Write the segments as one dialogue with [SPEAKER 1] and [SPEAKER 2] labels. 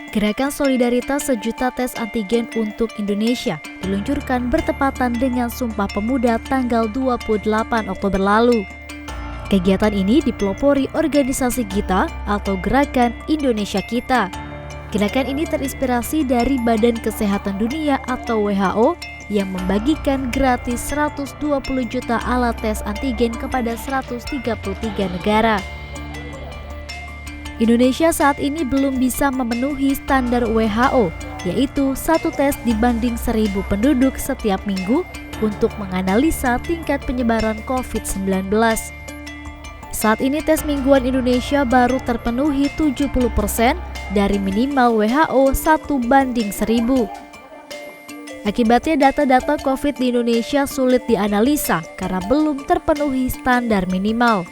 [SPEAKER 1] Gerakan Solidaritas Sejuta Tes Antigen untuk Indonesia diluncurkan bertepatan dengan Sumpah Pemuda tanggal 28 Oktober lalu. Kegiatan ini dipelopori organisasi Gita atau Gerakan Indonesia Kita. Gerakan ini terinspirasi dari Badan Kesehatan Dunia atau WHO yang membagikan gratis 120 juta alat tes antigen kepada 133 negara. Indonesia saat ini belum bisa memenuhi standar WHO, yaitu 1 tes dibanding 1.000 penduduk setiap minggu untuk menganalisa tingkat penyebaran COVID-19. Saat ini tes mingguan Indonesia baru terpenuhi 70% dari minimal WHO 1:1.000. Akibatnya data-data COVID di Indonesia sulit dianalisa karena belum terpenuhi standar minimal.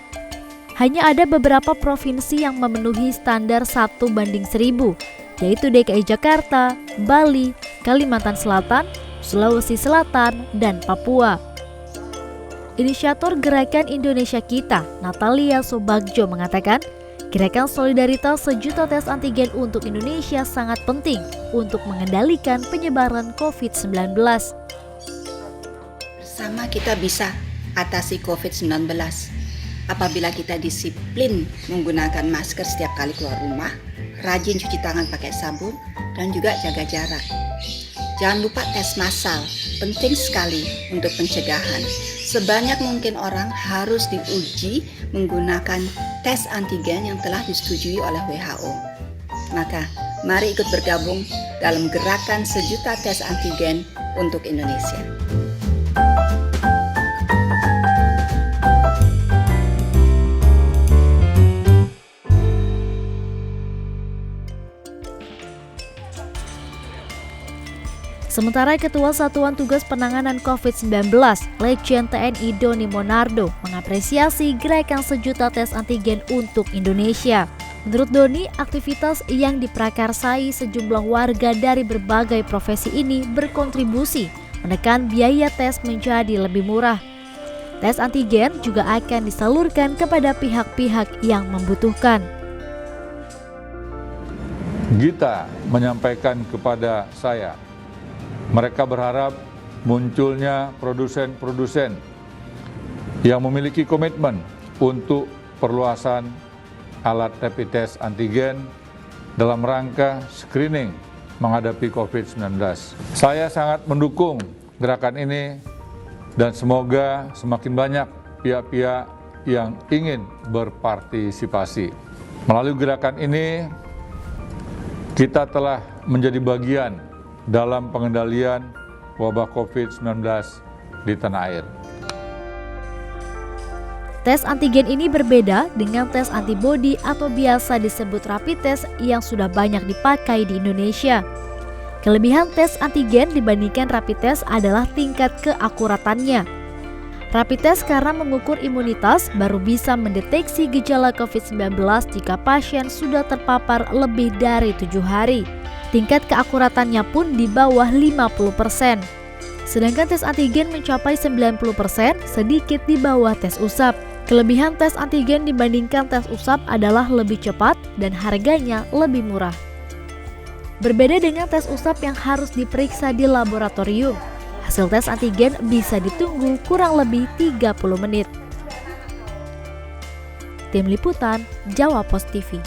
[SPEAKER 1] Hanya ada beberapa provinsi yang memenuhi standar 1:1.000, yaitu DKI Jakarta, Bali, Kalimantan Selatan, Sulawesi Selatan, dan Papua. Inisiator Gerakan Indonesia Kita, Natalia Sobagjo mengatakan, Gerakan Solidaritas Sejuta Tes Antigen untuk Indonesia sangat penting untuk mengendalikan penyebaran COVID-19.
[SPEAKER 2] Bersama kita bisa atasi COVID-19. Apabila kita disiplin menggunakan masker setiap kali keluar rumah, rajin cuci tangan pakai sabun, dan juga jaga jarak. Jangan lupa tes massal, penting sekali untuk pencegahan. Sebanyak mungkin orang harus diuji menggunakan tes antigen yang telah disetujui oleh WHO. Maka, mari ikut bergabung dalam gerakan Sejuta Tes Antigen untuk Indonesia.
[SPEAKER 1] Sementara Ketua Satuan Tugas Penanganan COVID-19, Letjen TNI Doni Monardo, mengapresiasi Gerakan Sejuta Tes Antigen untuk Indonesia. Menurut Doni, aktivitas yang diprakarsai sejumlah warga dari berbagai profesi ini berkontribusi menekan biaya tes menjadi lebih murah. Tes antigen juga akan disalurkan kepada pihak-pihak yang membutuhkan.
[SPEAKER 3] Gita menyampaikan kepada saya, mereka berharap munculnya produsen-produsen yang memiliki komitmen untuk perluasan alat rapid test antigen dalam rangka screening menghadapi COVID-19. Saya sangat mendukung gerakan ini dan semoga semakin banyak pihak-pihak yang ingin berpartisipasi. Melalui gerakan ini, kita telah menjadi bagian dalam pengendalian wabah COVID-19 di tanah air.
[SPEAKER 1] Tes antigen ini berbeda dengan tes antibodi atau biasa disebut rapid test yang sudah banyak dipakai di Indonesia. Kelebihan tes antigen dibandingkan rapid test adalah tingkat keakuratannya. Rapid test karena mengukur imunitas baru bisa mendeteksi gejala COVID-19 jika pasien sudah terpapar lebih dari 7 hari. Tingkat keakuratannya pun di bawah 50%. Sedangkan tes antigen mencapai 90%, sedikit di bawah tes usap. Kelebihan tes antigen dibandingkan tes usap adalah lebih cepat dan harganya lebih murah. Berbeda dengan tes usap yang harus diperiksa di laboratorium, hasil tes antigen bisa ditunggu kurang lebih 30 menit. Tim Liputan, Jawa Post TV.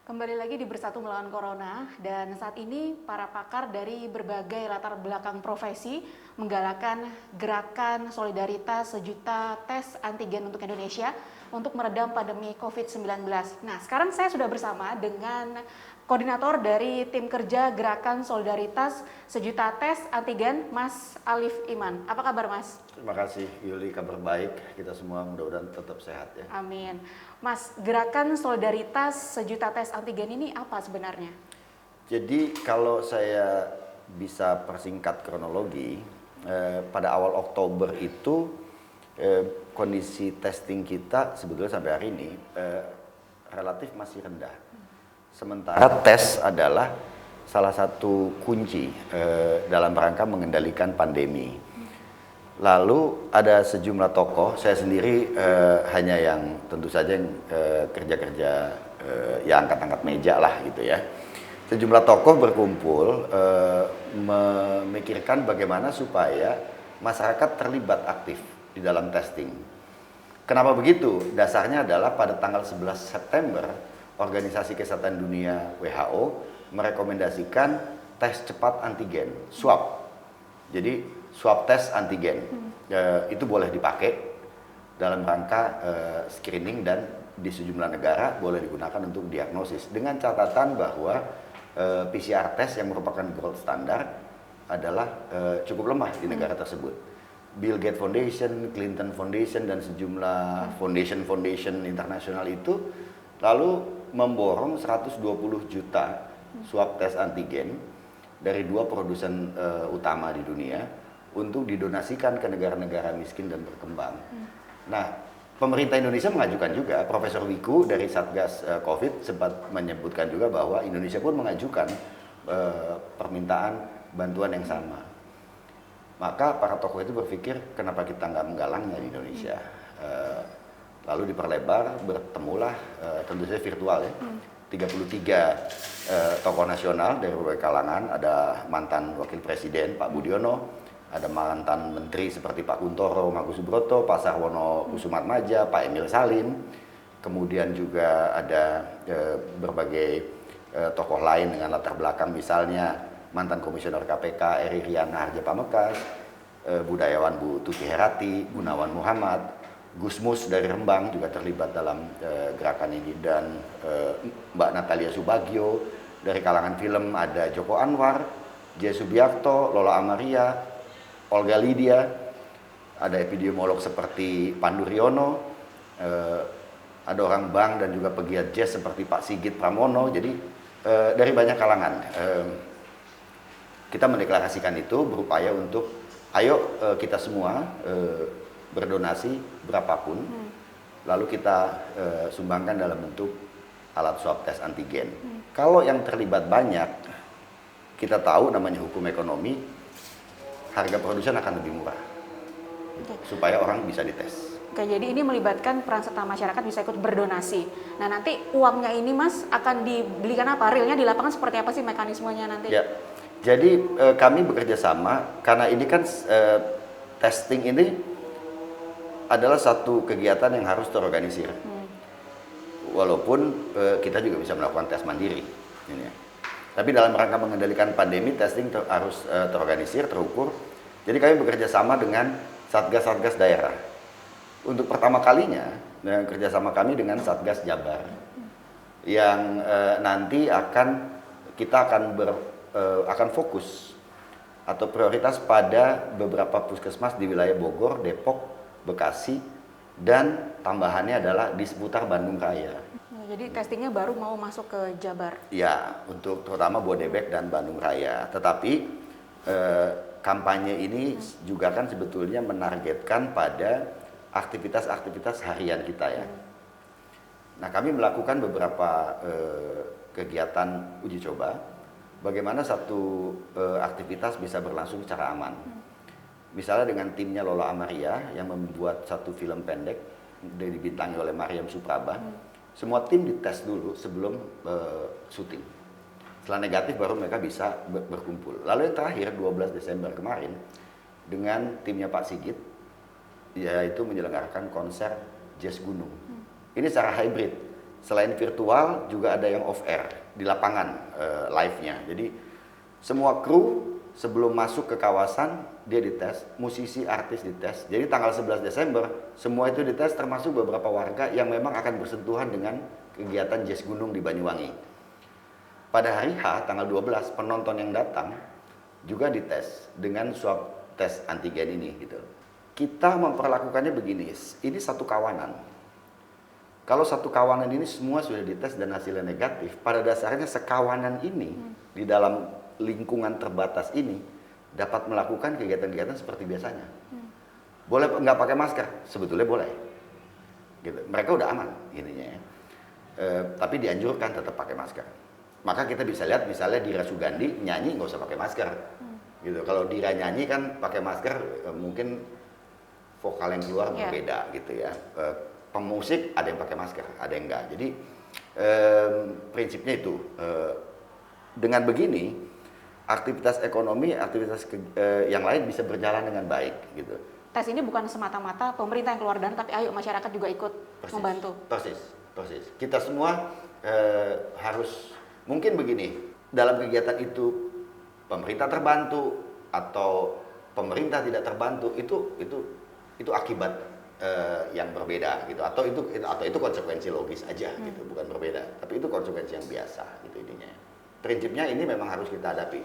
[SPEAKER 4] Kembali lagi di Bersatu Melawan Corona, dan saat ini para pakar dari berbagai latar belakang profesi menggalakkan gerakan solidaritas sejuta tes antigen untuk Indonesia untuk meredam pandemi COVID-19. Nah, sekarang saya sudah bersama dengan koordinator dari tim kerja gerakan solidaritas sejuta tes antigen, Mas Alif Iman. Apa kabar, Mas?
[SPEAKER 5] Terima kasih, Yuli. Kabar baik. Kita semua mudah-mudahan tetap sehat ya.
[SPEAKER 4] Amin. Mas, gerakan solidaritas sejuta tes antigen ini apa sebenarnya?
[SPEAKER 5] Jadi kalau saya bisa persingkat kronologi, pada awal Oktober itu kondisi testing kita sebetulnya sampai hari ini relatif masih rendah. Sementara tes adalah salah satu kunci dalam rangka mengendalikan pandemi. Lalu ada sejumlah tokoh, saya sendiri hanya yang tentu saja yang kerja-kerja ya angkat-angkat meja lah gitu ya. Sejumlah tokoh berkumpul memikirkan bagaimana supaya masyarakat terlibat aktif di dalam testing. Kenapa begitu? Dasarnya adalah pada tanggal 11 September Organisasi Kesehatan Dunia WHO merekomendasikan tes cepat antigen, swab. Jadi swab tes antigen itu boleh dipakai dalam rangka screening dan di sejumlah negara boleh digunakan untuk diagnosis dengan catatan bahwa PCR test yang merupakan gold standar adalah cukup lemah di negara tersebut. Bill Gates Foundation, Clinton Foundation, dan sejumlah foundation internasional itu lalu memborong 120 juta swab tes antigen dari 2 produsen utama di dunia untuk didonasikan ke negara-negara miskin dan berkembang. Nah, pemerintah Indonesia mengajukan juga, Profesor Wiku dari Satgas COVID sempat menyebutkan juga bahwa Indonesia pun mengajukan permintaan bantuan yang sama. Maka para tokoh itu berpikir kenapa kita nggak menggalangnya di Indonesia. Lalu diperlebar, bertemulah tentu saja virtual ya. 33 tokoh nasional dari berbagai kalangan, ada mantan Wakil Presiden Pak Budiono, ada mantan menteri seperti Pak Kuntoro, Magus Subroto, Pak Sarwono Kusumatmaja, Pak Emil Salim, kemudian juga ada berbagai tokoh lain dengan latar belakang misalnya mantan Komisioner KPK Eri Riana Harja Pamekas, budayawan Bu Tuti Herati, Gunawan Muhammad, Gusmus dari Rembang juga terlibat dalam gerakan ini, dan Mbak Natalia Subagio. Dari kalangan film ada Joko Anwar, J. Subiakto, Lola Amaria, Olga Lydia, ada epidemiolog seperti Pandu Riono, ada orang bank dan juga pegiat jazz seperti Pak Sigit Pramono. Jadi dari banyak kalangan kita mendeklarasikan itu berupaya untuk ayo kita semua berdonasi berapapun, lalu kita sumbangkan dalam bentuk alat swab tes antigen. Kalau yang terlibat banyak, kita tahu namanya hukum ekonomi, harga produsen akan lebih murah, supaya orang bisa dites.
[SPEAKER 4] Oke, jadi ini melibatkan peran serta masyarakat bisa ikut berdonasi. Nah, nanti uangnya ini Mas akan dibelikan apa? Realnya di lapangan seperti apa sih mekanismenya nanti?
[SPEAKER 5] Ya, jadi kami bekerja sama karena ini kan testing ini adalah satu kegiatan yang harus terorganisir. Walaupun kita juga bisa melakukan tes mandiri. Ini ya. Tapi dalam rangka mengendalikan pandemi, testing harus terorganisir, terukur. Jadi kami bekerja sama dengan satgas-satgas daerah. Untuk pertama kalinya, kerjasama kami dengan Satgas Jabar, yang nanti kita akan fokus atau prioritas pada beberapa puskesmas di wilayah Bogor, Depok, Bekasi, dan tambahannya adalah di seputar Bandung Raya.
[SPEAKER 4] Jadi testingnya baru mau masuk ke Jabar?
[SPEAKER 5] Ya, untuk terutama Bodebek dan Bandung Raya. Tetapi kampanye ini juga kan sebetulnya menargetkan pada aktivitas-aktivitas harian kita ya. Nah, kami melakukan beberapa kegiatan uji coba, bagaimana satu aktivitas bisa berlangsung secara aman. Misalnya dengan timnya Lola Amaria yang membuat satu film pendek dibintangi oleh Mariam Suprabah. Semua tim dites dulu sebelum syuting. Setelah negatif baru mereka bisa berkumpul. Lalu yang terakhir 12 Desember kemarin dengan timnya Pak Sigit, yaitu menyelenggarakan konser jazz gunung. Ini secara hybrid. Selain virtual juga ada yang off air di lapangan live-nya. Jadi semua kru sebelum masuk ke kawasan dia dites, musisi, artis dites. Jadi tanggal 11 Desember semua itu dites, termasuk beberapa warga yang memang akan bersentuhan dengan kegiatan jazz gunung di Banyuwangi. Pada hari H tanggal 12 penonton yang datang juga dites dengan swab tes antigen ini gitu. Kita memperlakukannya begini, ini satu kawanan. Kalau satu kawanan ini semua sudah dites dan hasilnya negatif, pada dasarnya sekawanan ini di dalam lingkungan terbatas ini dapat melakukan kegiatan-kegiatan seperti biasanya. Boleh nggak pakai masker? Sebetulnya boleh. Gitu. Mereka udah aman ininya ya. Tapi dianjurkan tetap pakai masker. Maka kita bisa lihat misalnya Dira Sugandi nyanyi nggak usah pakai masker. Gitu. Kalau Dira nyanyi kan pakai masker mungkin vokal yang keluar berbeda gitu ya. Pemusik ada yang pakai masker, ada yang enggak. Jadi prinsipnya itu dengan begini aktivitas ekonomi, aktivitas yang lain bisa berjalan dengan baik gitu.
[SPEAKER 4] Tes ini bukan semata-mata pemerintah yang keluar dana, tapi ayo masyarakat juga ikut membantu.
[SPEAKER 5] Persis. Kita semua harus mungkin begini, dalam kegiatan itu pemerintah terbantu atau pemerintah tidak terbantu itu akibat yang berbeda gitu, atau itu konsekuensi logis aja gitu, bukan berbeda, tapi itu konsekuensi yang biasa gitu intinya. Prinsipnya ini memang harus kita hadapi.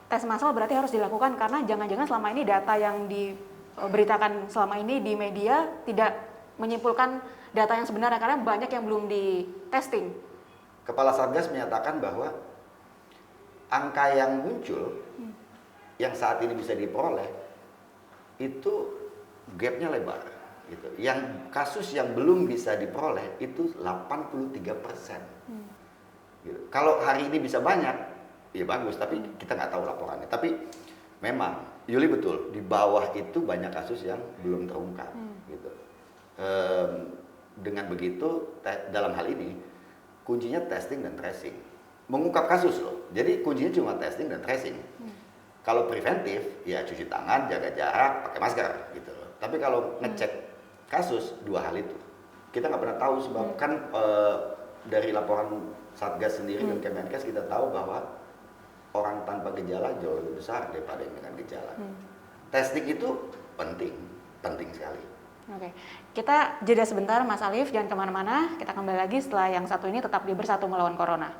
[SPEAKER 4] Tes massal berarti harus dilakukan karena jangan-jangan selama ini data yang diberitakan selama ini di media tidak menyimpulkan data yang sebenarnya karena banyak yang belum di testing.
[SPEAKER 5] Kepala Satgas menyatakan bahwa angka yang muncul yang saat ini bisa diperoleh itu gapnya lebar gitu. Yang kasus yang belum bisa diperoleh itu 83%. Gitu. Kalau hari ini bisa banyak, ya bagus, tapi kita nggak tahu laporannya. Tapi memang, Yuli betul, di bawah itu banyak kasus yang belum terungkap. Gitu. Dengan begitu, dalam hal ini, kuncinya testing dan tracing. Mengungkap kasus loh, jadi kuncinya cuma testing dan tracing. Kalau preventif, ya cuci tangan, jaga jarak, pakai masker gitu loh. Tapi kalau ngecek kasus, dua hal itu. Kita nggak pernah tahu sebab kan dari laporan Satgas sendiri dan Kemenkes kita tahu bahwa orang tanpa gejala jauh lebih besar daripada yang dengan gejala. Testing itu penting sekali.
[SPEAKER 4] Oke, kita jeda sebentar Mas Alif, jangan kemana-mana. Kita kembali lagi setelah yang satu ini tetap di Bersatu Melawan Corona.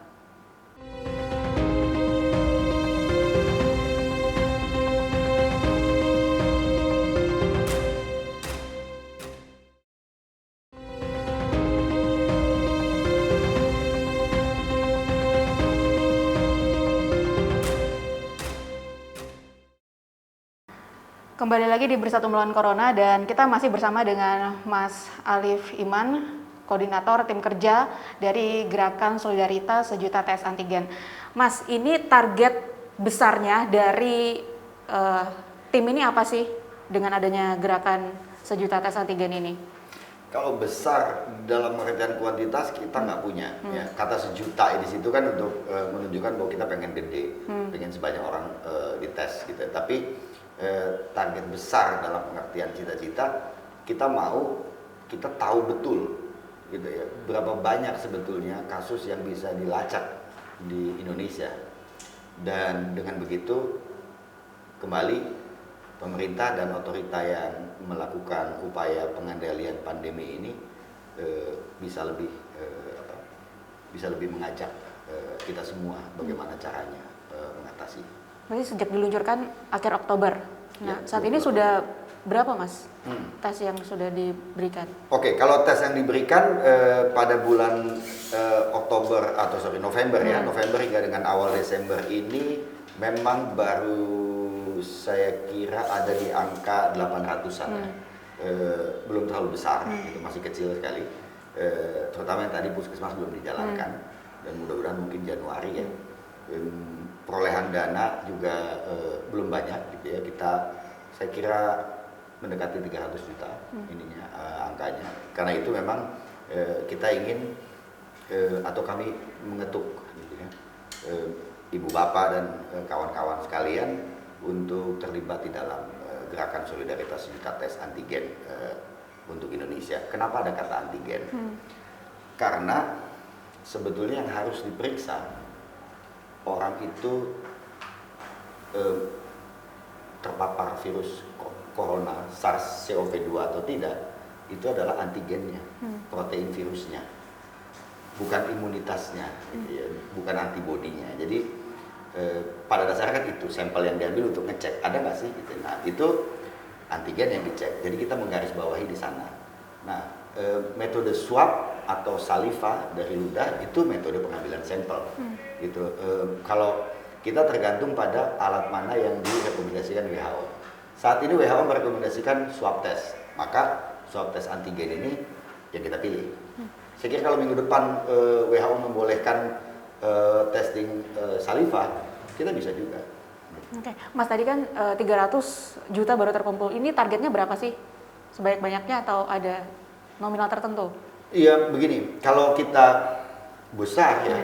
[SPEAKER 4] Kembali lagi di Bersatu Melawan Corona dan kita masih bersama dengan Mas Alif Iman, koordinator tim kerja dari Gerakan Solidaritas Sejuta Tes Antigen. Mas, ini target besarnya dari tim ini apa sih dengan adanya Gerakan Sejuta Tes Antigen ini?
[SPEAKER 5] Kalau besar dalam pengertian kuantitas kita nggak punya. Ya. Kata sejuta di situ kan untuk menunjukkan bahwa kita pengen gede, pengen sebanyak orang dites gitu. Tapi target besar dalam pengertian cita-cita, kita tahu betul gitu ya, berapa banyak sebetulnya kasus yang bisa dilacak di Indonesia. Dan dengan begitu kembali pemerintah dan otorita yang melakukan upaya pengendalian pandemi ini bisa lebih mengajak kita semua bagaimana caranya mengatasi.
[SPEAKER 4] Berarti sejak diluncurkan akhir Oktober. Nah, ya, saat ini sudah berapa Mas tes yang sudah diberikan? Oke,
[SPEAKER 5] kalau tes yang diberikan pada bulan November ya, November hingga dengan awal Desember ini memang baru saya kira ada di angka 800-an ya. Belum terlalu besar, itu masih kecil sekali. Terutama yang tadi puskesmas belum dijalankan dan mudah-mudahan mungkin Januari ya. Perolehan dana juga belum banyak gitu ya. Saya kira mendekati 300 juta ininya angkanya. Karena itu memang kita ingin atau kami mengetuk gitu ya, ibu bapak dan kawan-kawan sekalian untuk terlibat di dalam Gerakan Solidaritas Sejuta Tes Antigen untuk Indonesia. Kenapa ada kata antigen? Karena sebetulnya yang harus diperiksa orang itu terpapar virus corona SARS-CoV-2 atau tidak, itu adalah antigennya, protein virusnya, bukan imunitasnya, bukan antibodinya. Jadi pada dasarnya kan itu sampel yang diambil untuk ngecek ada nggak sih? Gitu. Nah itu antigen yang dicek. Jadi kita menggarisbawahi di sana. Nah metode swab atau saliva dari ludah itu metode pengambilan sampel. Gitu. Kalau kita tergantung pada alat mana yang direkomendasikan WHO. Saat ini WHO merekomendasikan swab test, maka swab test antigen ini yang kita pilih. Saya kira kalau minggu depan WHO membolehkan testing saliva, kita bisa juga.
[SPEAKER 4] Oke, Mas tadi kan 300 juta baru terkumpul. Ini targetnya berapa sih? Sebanyak-banyaknya atau ada nominal tertentu?
[SPEAKER 5] Iya, begini. Kalau kita besar ya,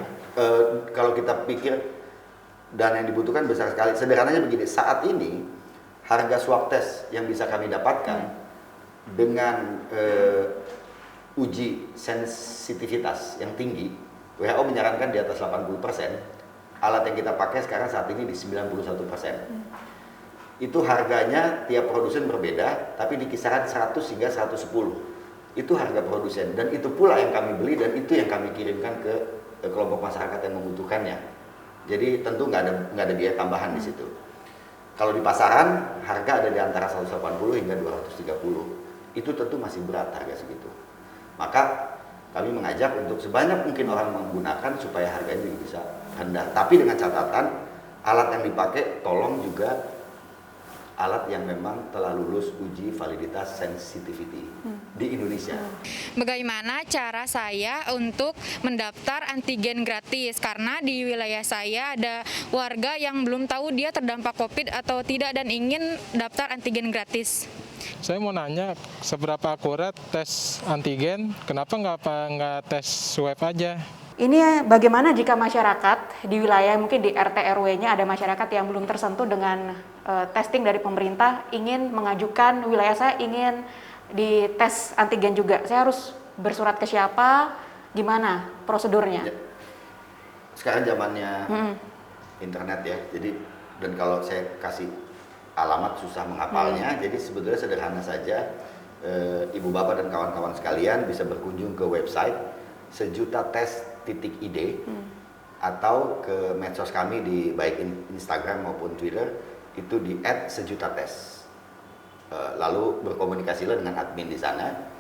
[SPEAKER 5] kalau kita pikir dana yang dibutuhkan besar sekali. Sederhananya begini, saat ini harga swab test yang bisa kami dapatkan dengan uji sensitivitas yang tinggi, WHO menyarankan di atas 80%. Alat yang kita pakai sekarang saat ini di 91%. Itu harganya tiap produsen berbeda, tapi di kisaran 100 hingga 110. Itu harga produsen, dan itu pula yang kami beli, dan itu yang kami kirimkan ke kelompok masyarakat yang membutuhkannya. Jadi tentu nggak ada biaya tambahan di situ. Kalau di pasaran, harga ada di antara 180 hingga 230. Itu tentu masih berat harga segitu. Maka kami mengajak untuk sebanyak mungkin orang menggunakan supaya harganya juga bisa rendah. Tapi dengan catatan, alat yang dipakai tolong juga alat yang memang telah lulus uji validitas sensitivity di Indonesia.
[SPEAKER 6] Bagaimana cara saya untuk mendaftar antigen gratis? Karena di wilayah saya ada warga yang belum tahu dia terdampak COVID atau tidak dan ingin daftar antigen gratis.
[SPEAKER 7] Saya mau nanya, seberapa akurat tes antigen? Kenapa nggak tes swab aja?
[SPEAKER 4] Ini bagaimana jika masyarakat di wilayah mungkin di RT RW-nya ada masyarakat yang belum tersentuh dengan testing dari pemerintah, ingin mengajukan wilayah saya ingin dites antigen juga. Saya harus bersurat ke siapa? Gimana prosedurnya?
[SPEAKER 5] Sekarang zamannya internet ya. Jadi dan kalau saya kasih alamat susah menghafalnya, jadi sebetulnya sederhana saja. Ibu bapak dan kawan-kawan sekalian bisa berkunjung ke website sejutates.id atau ke medsos kami di baik Instagram maupun Twitter itu di @sejutates. Lalu berkomunikasilah dengan admin di sana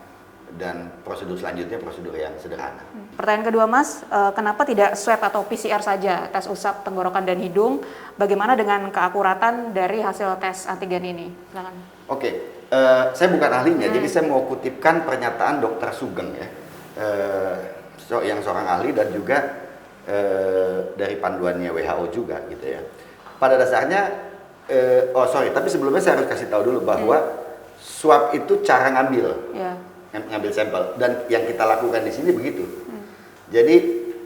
[SPEAKER 5] dan prosedur selanjutnya prosedur yang sederhana.
[SPEAKER 4] Pertanyaan kedua Mas, kenapa tidak swab atau PCR saja, tes usap tenggorokan dan hidung? Bagaimana dengan keakuratan dari hasil tes antigen ini? Silakan.
[SPEAKER 5] Oke, saya bukan ahlinya, jadi saya mau kutipkan pernyataan Dr. Sugeng ya, yang seorang ahli dan juga dari panduannya WHO juga gitu ya. Pada dasarnya, tapi sebelumnya saya harus kasih tahu dulu bahwa swab itu cara ngambil. Ngambil sampel, dan yang kita lakukan di sini begitu. Jadi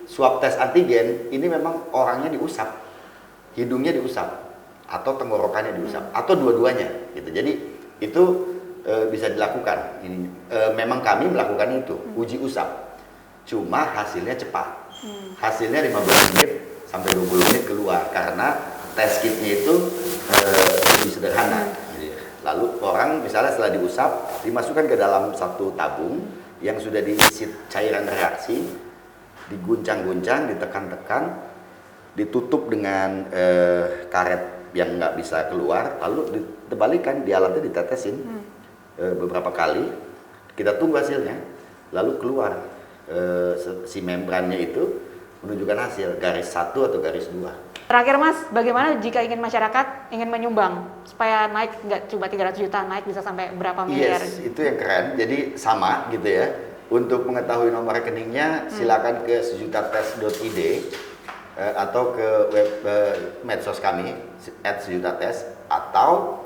[SPEAKER 5] swab tes antigen ini memang orangnya diusap, hidungnya diusap, atau tenggorokannya diusap, atau dua-duanya gitu. Jadi itu bisa dilakukan. Ini memang kami melakukan itu, uji usap. Cuma hasilnya cepat. Hasilnya 15 menit sampai 20 menit keluar karena tes kitnya itu lebih sederhana. Lalu orang misalnya setelah diusap, dimasukkan ke dalam satu tabung yang sudah diisi cairan reaksi, diguncang-guncang, ditekan-tekan, ditutup dengan karet yang nggak bisa keluar, lalu dibalikan, di alatnya ditetesin beberapa kali, kita tunggu hasilnya, lalu keluar si membrannya itu menunjukkan hasil garis 1 atau garis 2.
[SPEAKER 4] Terakhir Mas, bagaimana jika masyarakat ingin menyumbang supaya naik nggak cuma 300 juta, naik bisa sampai berapa miliar?
[SPEAKER 5] Yes, itu yang keren. Jadi sama gitu ya. Untuk mengetahui nomor rekeningnya silakan ke sejutates.id atau ke web medsos kami @sejutates atau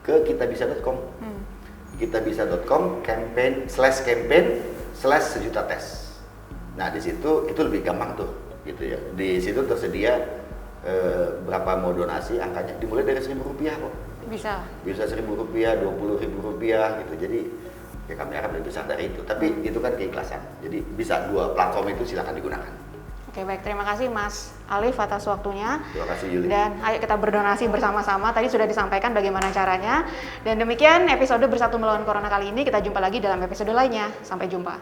[SPEAKER 5] ke kitabisa.com. Kitabisa.com campaign/sejutates. Nah, di situ itu lebih gampang tuh gitu ya. Di situ tersedia berapa mau donasi, angkanya dimulai dari Rp1.000 kok. Bisa Rp1.000, Rp20.000 gitu. Jadi ya kami harap lebih besar dari itu. Tapi itu kan keikhlasan. Jadi bisa dua platform itu silakan digunakan.
[SPEAKER 4] Oke, baik, terima kasih Mas Alif atas waktunya.
[SPEAKER 5] Terima kasih Yuli.
[SPEAKER 4] Dan ayo kita berdonasi bersama-sama. Tadi sudah disampaikan bagaimana caranya. Dan demikian episode Bersatu Melawan Corona kali ini. Kita jumpa lagi dalam episode lainnya. Sampai jumpa.